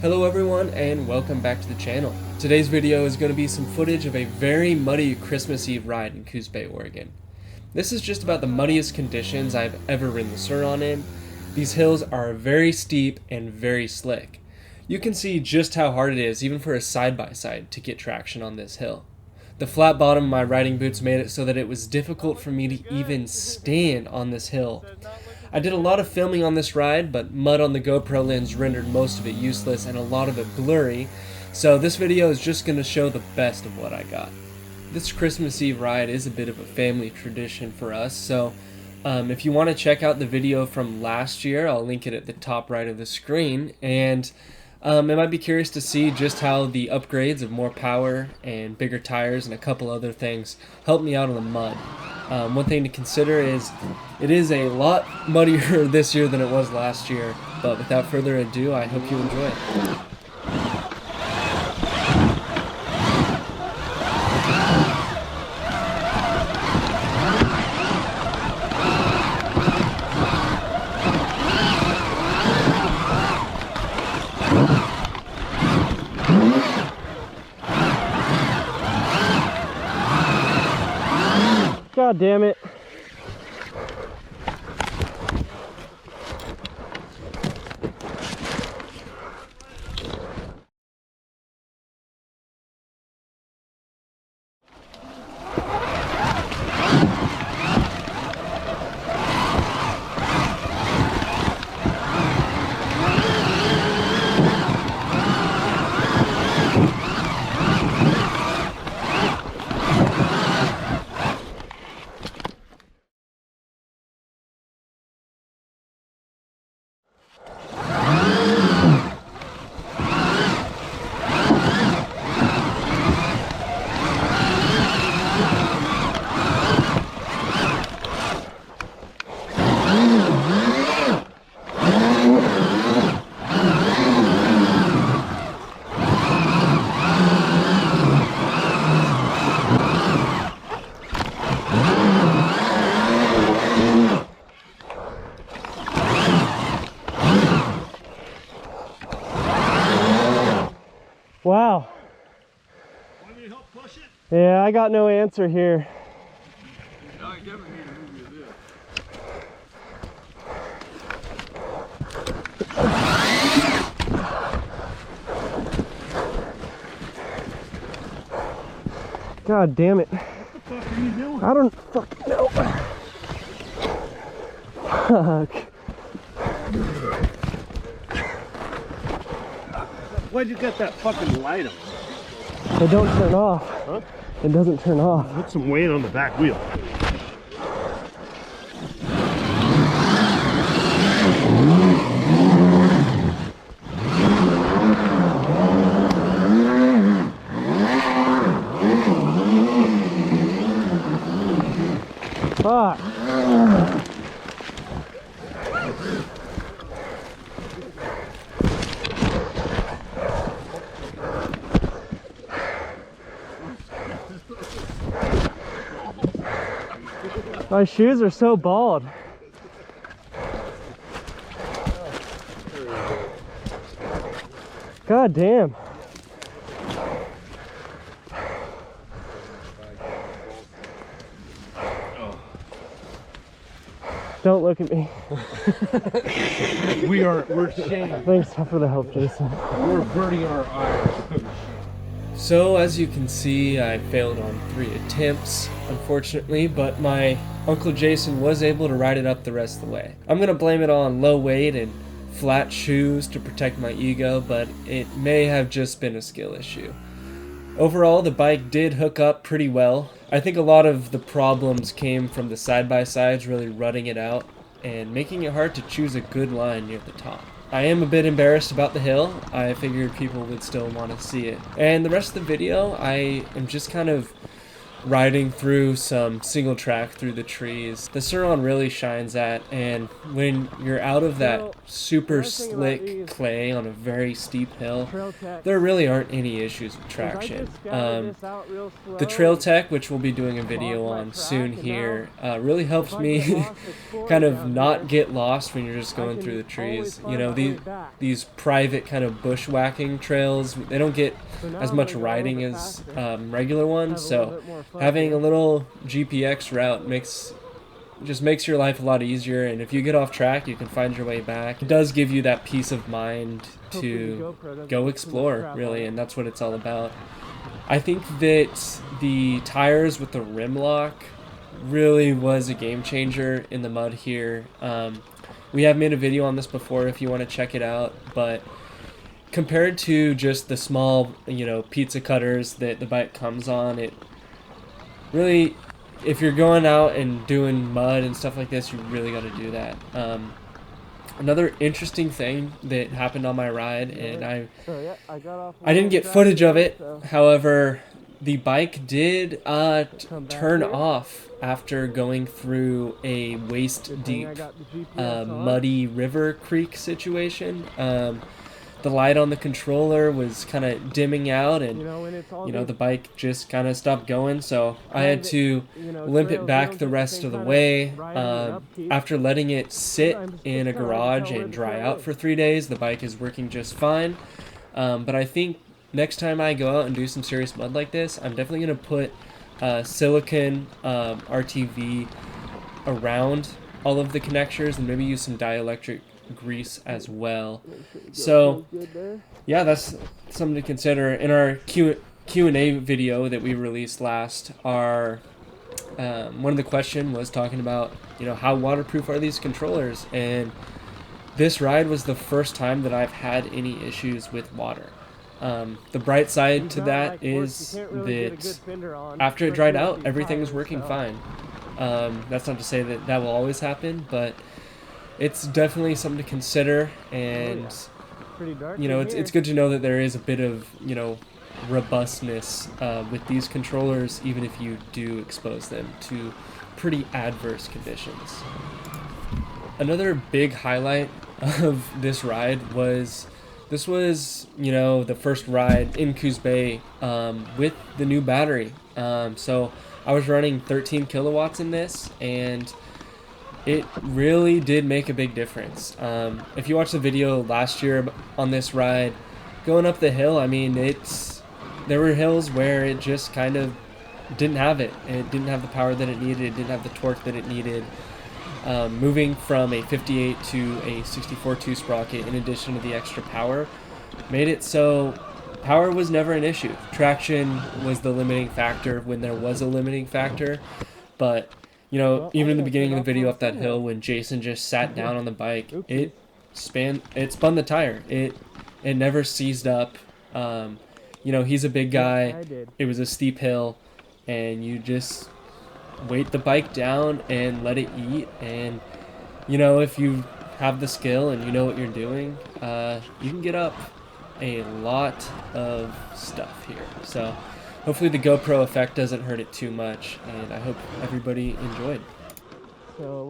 Hello everyone and welcome back to the channel. Today's video is going to be some footage of a very muddy Christmas Eve ride in Coos Bay, Oregon. This is just about the muddiest conditions I've ever ridden the Sur-Ron in. These hills are very steep and very slick. You can see just how hard it is even for a side-by-side to get traction on this hill. The flat bottom of my riding boots made it so that it was difficult for me to even stand on this hill. I did a lot of filming on this ride, but mud on the GoPro lens rendered most of it useless and a lot of it blurry, so this video is just going to show the best of what I got. This Christmas Eve ride is a bit of a family tradition for us, so if you want to check out the video from last year, I'll link it at the top right of the screen, and I might be curious to see just how the upgrades of more power and bigger tires and a couple other things helped me out on the mud. One thing to consider is it is a lot muddier this year than it was last year, but without further ado, I hope you enjoy it. God damn it. Wow. Want me to help push it? Yeah, I got no answer here. No, I definitely need to move you this. God damn it. What the fuck are you doing? I don't fucking know. Fuck. Why'd you get that fucking light on? They don't turn off. Huh? It doesn't turn off. Put some weight on the back wheel. Fuck. My shoes are so bald. God damn. Don't look at me. We're shamed. Thanks for the help, Jason. We're averting our eyes. So as you can see, I failed on 3 attempts, unfortunately, but my Uncle Jason was able to ride it up the rest of the way. I'm gonna blame it all on low weight and flat shoes to protect my ego, but it may have just been a skill issue. Overall, the bike did hook up pretty well. I think a lot of the problems came from the side-by-sides really rutting it out and making it hard to choose a good line near the top. I am a bit embarrassed about the hill. I figured people would still want to see it. And the rest of the video, I am just kind of riding through some single track through the trees. The Sur-Ron really shines at, and when you're out of that super slick clay on a very steep hill, there really aren't any issues with traction. The Trail Tech, which we'll be doing a video on soon here, really helps me kind of not get lost when you're just going through the trees. You know, these private kind of bushwhacking trails, they don't get as much riding as regular ones, so having a little GPX route just makes your life a lot easier, and if you get off track, you can find your way back. It does give you that peace of mind to go explore, really, and that's what it's all about. I think that the tires with the rim lock really was a game changer in the mud here. We have made a video on this before if you want to check it out, but compared to just the small, pizza cutters that the bike comes on, it really, if you're going out and doing mud and stuff like this, you really got to do that. Another interesting thing that happened on my ride, and I didn't get footage of it, however, the bike did turn off after going through a waist-deep, muddy river creek situation. The light on the controller was kind of dimming out, and the bike just kind of stopped going, so I had to limp it back the rest of the way. After letting it sit in a garage and dry out for 3 days, the bike is working just fine. But I think next time I go out and do some serious mud like this, I'm definitely going to put silicone RTV around all of the connectors and maybe use some dielectric grease as well. So yeah, that's something to consider. In our Q&A video that we released last, one of the question was talking about how waterproof are these controllers, and this ride was the first time that I've had any issues with water. The bright side to that is that after it dried out, everything was working fine. That's not to say that that will always happen, but it's definitely something to consider, and it's good to know that there is a bit of robustness with these controllers, even if you do expose them to pretty adverse conditions. Another big highlight of this ride was the first ride in Coos Bay with the new battery. So I was running 13 kilowatts in this, and it really did make a big difference. If you watched the video last year on this ride, going up the hill, there were hills where it just kind of didn't have it. It didn't have the power that it needed. It didn't have the torque that it needed. Moving from a 58 to a 64.2 sprocket, in addition to the extra power, made it so power was never an issue. Traction was the limiting factor when there was a limiting factor, but even in the beginning of the video up that hill, when Jason just sat down on the bike, it spun the tire. It never seized up. He's a big guy. It was a steep hill, and you just weight the bike down and let it eat. And if you have the skill and you know what you're doing, you can get up a lot of stuff here. So hopefully the GoPro effect doesn't hurt it too much, and I hope everybody enjoyed. So